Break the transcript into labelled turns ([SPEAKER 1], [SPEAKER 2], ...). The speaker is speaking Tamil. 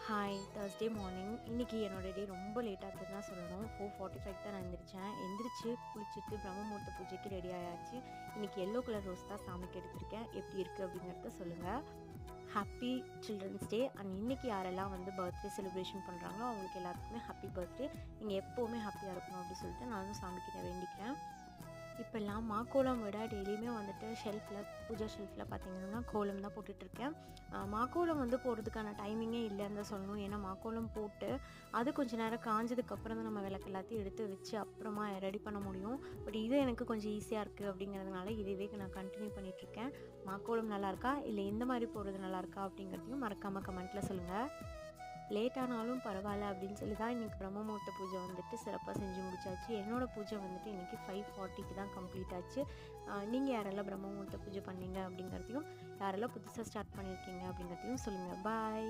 [SPEAKER 1] Hi Thursday morning. இன்றைக்கி என்னோடய டே ரொம்ப லேட்டாக இருந்தது தான் சொல்லணும். 4:45 தான் நான் எந்திரிச்சேன். எந்திரிச்சு குளிச்சுட்டு பிரம்ம முகூர்த்த பூஜைக்கு ரெடி ஆயாச்சு. இன்றைக்கி எல்லோ கலர் ரோஸ் தான் சாமிக்கு எடுத்திருக்கேன். எப்படி இருக்குது அப்படிங்கிறத சொல்லுங்கள். Happy children's day. அண்ட் இன்றைக்கி யாரெல்லாம் வந்து பர்த்டே செலிப்ரேஷன் பண்ணுறாங்களோ அவங்களுக்கு எல்லாத்துக்குமே ஹாப்பி பர்த்டே. நீங்கள் எப்போவுமே ஹாப்பியாக இருக்கணும் அப்படின்னு சொல்லிட்டு நானும் சாமிக்கிட்ட வேண்டிக்கிறேன். இப்போல்லாம் மாக்கோலம் விட டெய்லியுமே வந்துட்டு ஷெல்ஃபில் பூஜா ஷெல்ஃபில் பார்த்திங்கன்னா கோலம் தான் போட்டுட்ருக்கேன். மாக்கோலம் வந்து போடுறதுக்கான டைமிங்கே இல்லைன்னு தான் சொல்லணும். ஏன்னா மாக்கோலம் போட்டு அது கொஞ்சம் நேரம் காஞ்சதுக்கப்புறம் தான் நம்ம விளக்கு எல்லாத்தையும் எடுத்து வச்சு அப்புறமா ரெடி பண்ண முடியும். பட் இது எனக்கு கொஞ்சம் ஈஸியாக இருக்குது அப்படிங்கிறதுனால இதுவே நான் கண்டினியூ பண்ணிகிட்ருக்கேன். மாக்கோலம் நல்லாயிருக்கா இல்லை எந்த மாதிரி போடுறது நல்லாயிருக்கா அப்படிங்கிறதையும் மறக்காமல் கமெண்ட்டில் சொல்லுங்கள். லேட்டானாலும் பரவாயில்ல அப்படின்னு சொல்லி தான் இன்றைக்கி பிரம்ம முகூர்த்த பூஜை வந்துட்டு சிறப்பாக செஞ்சு முடிச்சாச்சு. என்னோடய பூஜை வந்துட்டு இன்றைக்கி 5:40க்கு தான் கம்ப்ளீட் ஆச்சு. நீங்கள் யாரெல்லாம் பிரம்ம முகூர்த்த பூஜை பண்ணீங்க அப்படிங்கிறதையும் யாரெல்லாம் புதுசாக ஸ்டார்ட் பண்ணியிருக்கீங்க அப்படிங்கிறதையும் சொல்லுங்கள். பாய்.